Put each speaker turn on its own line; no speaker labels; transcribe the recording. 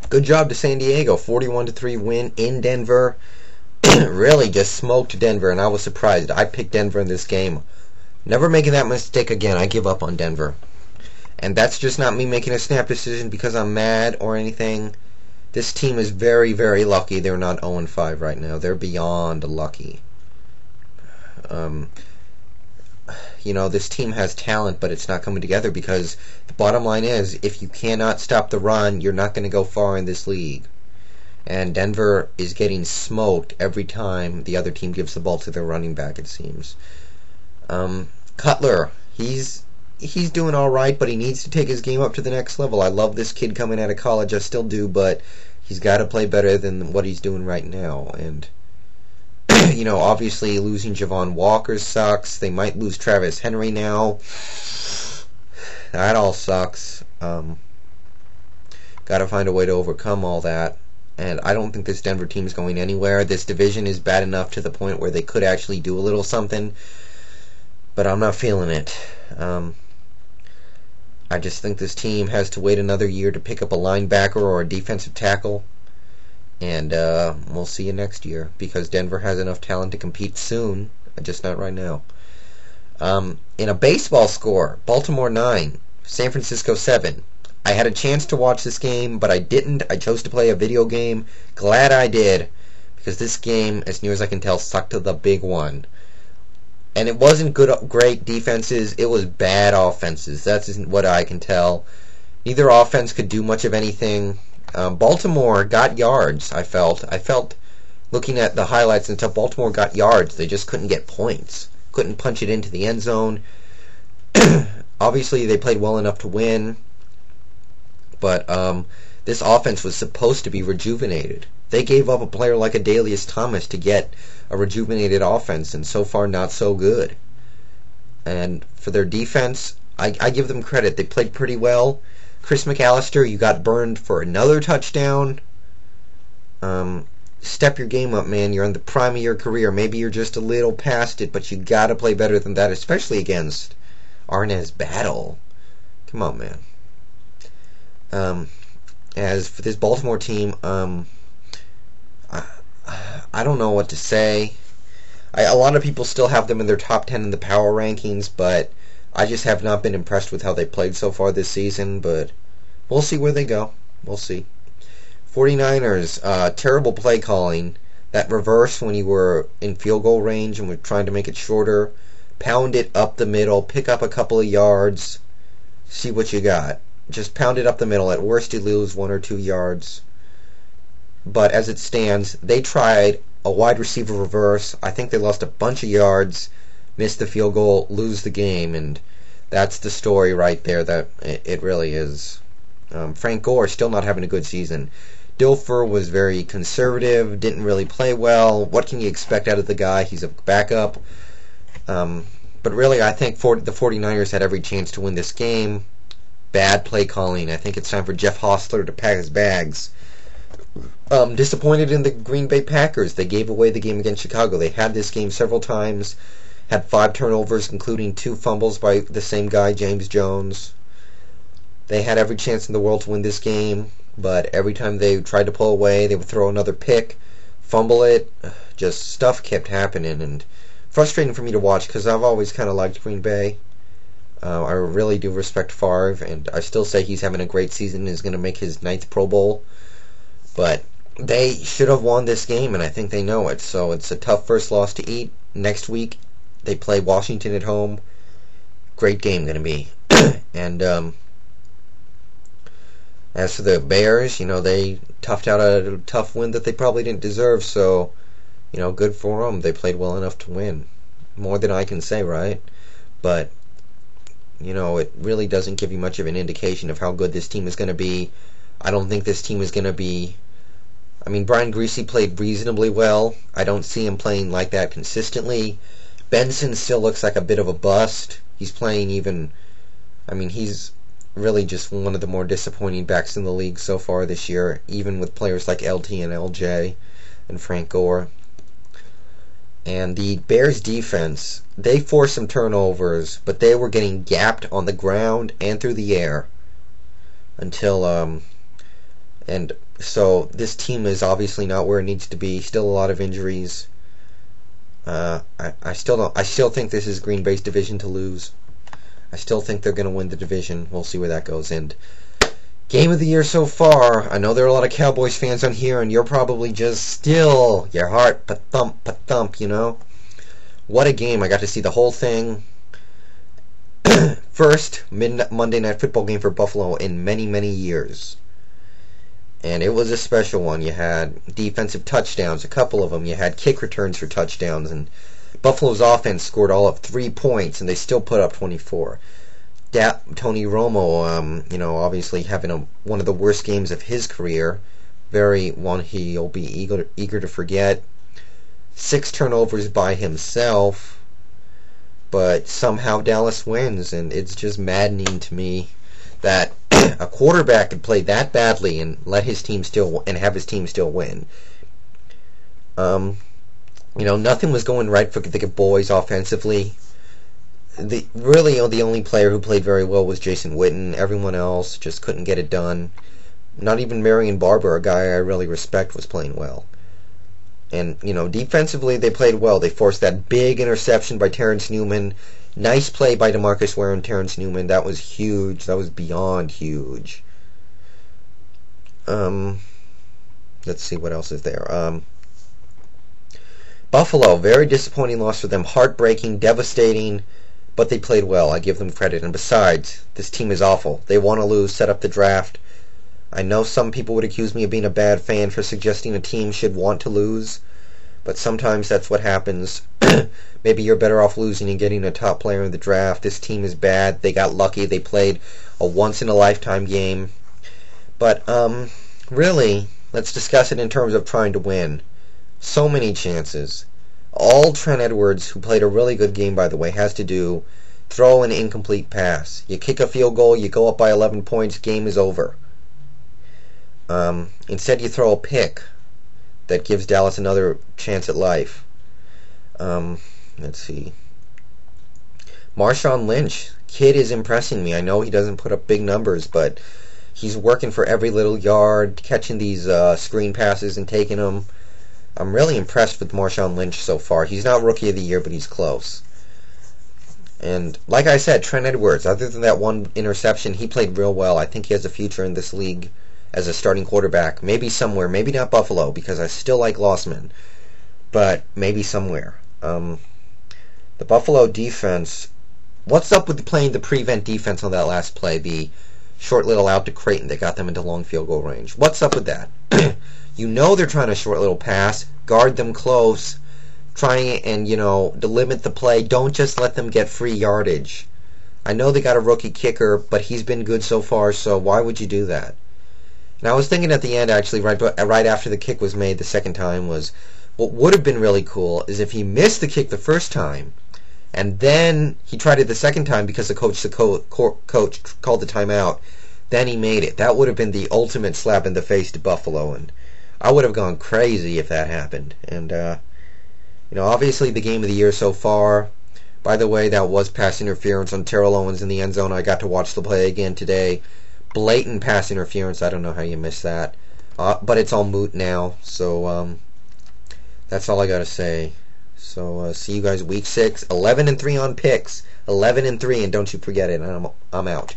Good job to San Diego. 41-3 win in Denver. Really just smoked Denver, and I was surprised. I picked Denver in this game. Never making that mistake again. I give up on Denver. And that's just not me making a snap decision because I'm mad or anything. This team is very, very lucky they're not 0-5 right now. They're beyond lucky. This team has talent, but it's not coming together because the bottom line is, if you cannot stop the run, you're not going to go far in this league. And Denver is getting smoked every time the other team gives the ball to their running back, it seems. Cutler, he's doing all right, but he needs to take his game up to the next level. I love this kid coming out of college, I still do, but he's got to play better than what he's doing right now. And obviously losing Javon Walker sucks. They might lose Travis Henry now. That all sucks. Got to find a way to overcome all that. And I don't think this Denver team is going anywhere. This division is bad enough to the point where they could actually do a little something, but I'm not feeling it. I just think this team has to wait another year to pick up a linebacker or a defensive tackle. And we'll see you next year, because Denver has enough talent to compete soon, just not right now. In a baseball score, Baltimore 9, San Francisco 7. I had a chance to watch this game, but I didn't. I chose to play a video game. Glad I did, because this game, as near as I can tell, sucked to the big one. And it wasn't great defenses, it was bad offenses. That's what I can tell. Neither offense could do much of anything. Baltimore got yards, I felt. Looking at the highlights and stuff, Baltimore got yards. They just couldn't get points. Couldn't punch it into the end zone. Obviously, they played well enough to win. But this offense was supposed to be rejuvenated. They gave up a player like Adalius Thomas to get a rejuvenated offense, and so far not so good. And for their defense, I give them credit. They played pretty well. Chris McAllister, you got burned for another touchdown. Step your game up, man. You're in the prime of your career. Maybe you're just a little past it, but you got to play better than that, especially against Arnaz Battle. Come on, man. As for this Baltimore team, I don't know what to say. A lot of people still have them in their top 10 in the power rankings, but I just have not been impressed with how they played so far this season, but we'll see where they go. We'll see. 49ers, terrible play calling. That reverse when you were in field goal range and were trying to make it shorter. Pound it up the middle, pick up a couple of yards, see what you got. Just pound it up the middle. At worst, you lose 1 or 2 yards. But as it stands, they tried a wide receiver reverse. I think they lost a bunch of yards, missed the field goal, lose the game, and that's the story right there. That it really is. Frank Gore still not having a good season. Dilfer was very conservative, didn't really play well. What can you expect out of the guy? He's a backup. But really, I think the 49ers had every chance to win this game. Bad play calling. I think it's time for Jeff Hostler to pack his bags. Disappointed in the Green Bay Packers. They gave away the game against Chicago. They had this game several times. Had 5 turnovers, including 2 fumbles by the same guy, James Jones. They had every chance in the world to win this game, but every time they tried to pull away, they would throw another pick, fumble it. Just stuff kept happening, and frustrating for me to watch because I've always kind of liked Green Bay. I really do respect Favre, and I still say he's having a great season and is going to make his 9th Pro Bowl. But they should have won this game, and I think they know it. So it's a tough first loss to eat. Next week, they play Washington at home. Great game going to be. And as for the Bears, they toughed out a tough win that they probably didn't deserve. So, good for them. They played well enough to win. More than I can say, right? But it really doesn't give you much of an indication of how good this team is going to be. I don't think this team is going to be... Brian Griese played reasonably well. I don't see him playing like that consistently. Benson still looks like a bit of a bust. He's playing he's really just one of the more disappointing backs in the league so far this year, even with players like LT and LJ and Frank Gore. And the Bears defense, they forced some turnovers, but they were getting gapped on the ground and through the air until And so this team is obviously not where it needs to be. Still a lot of injuries. I still think this is Green Bay's division to lose. I still think they're going to win the division. We'll see where that goes. And game of the year so far. I know there are a lot of Cowboys fans on here, and you're probably just still your heart pa-thump, you know. What a game! I got to see the whole thing. First Monday Night Football game for Buffalo in many, many years. And it was a special one. You had defensive touchdowns, a couple of them. You had kick returns for touchdowns, and Buffalo's offense scored all of 3 points, and they still put up 24. Tony Romo, obviously having one of the worst games of his career. Very one he'll be eager to forget. 6 turnovers by himself, but somehow Dallas wins, and it's just maddening to me that a quarterback could play that badly and have his team still win. Nothing was going right for the boys offensively. The only player who played very well was Jason Witten. Everyone else just couldn't get it done. Not even Marion Barber, a guy I really respect, was playing well. And, defensively they played well. They forced that big interception by Terrence Newman. Nice play by DeMarcus Ware and Terrence Newman. That was huge. That was beyond huge. Let's see what else is there. Buffalo, very disappointing loss for them. Heartbreaking, devastating, but they played well. I give them credit. And besides, this team is awful. They want to lose, set up the draft. I know some people would accuse me of being a bad fan for suggesting a team should want to lose, but sometimes that's what happens. Maybe you're better off losing and getting a top player in the draft. This team is bad. They got lucky. They played a once-in-a-lifetime game. But, really, let's discuss it in terms of trying to win. So many chances. All Trent Edwards, who played a really good game, by the way, has to do, throw an incomplete pass. You kick a field goal, you go up by 11 points, game is over. Instead, you throw a pick that gives Dallas another chance at life. Let's see. Marshawn Lynch. Kid is impressing me. I know he doesn't put up big numbers, but he's working for every little yard, catching these screen passes and taking them. I'm really impressed with Marshawn Lynch so far. He's not Rookie of the Year, but he's close. And like I said, Trent Edwards, other than that one interception, he played real well. I think he has a future in this league as a starting quarterback. Maybe somewhere. Maybe not Buffalo, because I still like Lossman. But maybe somewhere. The Buffalo defense, what's up with playing the prevent defense on that last play? The short little out to Creighton that got them into long field goal range. What's up with that? You know they're trying a short little pass. Guard them close. Try and, to limit the play. Don't just let them get free yardage. I know they got a rookie kicker, but he's been good so far, so why would you do that? And I was thinking at the end, actually, right after the kick was made the second time, was what would have been really cool is if he missed the kick the first time, and then he tried it the second time because the coach called the timeout. Then he made it. That would have been the ultimate slap in the face to Buffalo, and I would have gone crazy if that happened. And obviously the game of the year so far. By the way, that was pass interference on Terrell Owens in the end zone. I got to watch the play again today. Blatant pass interference. I don't know how you missed that, but it's all moot now. So that's all I gotta say. So see you guys week 6. 11-3 on picks. 11-3, and don't you forget it. I'm out.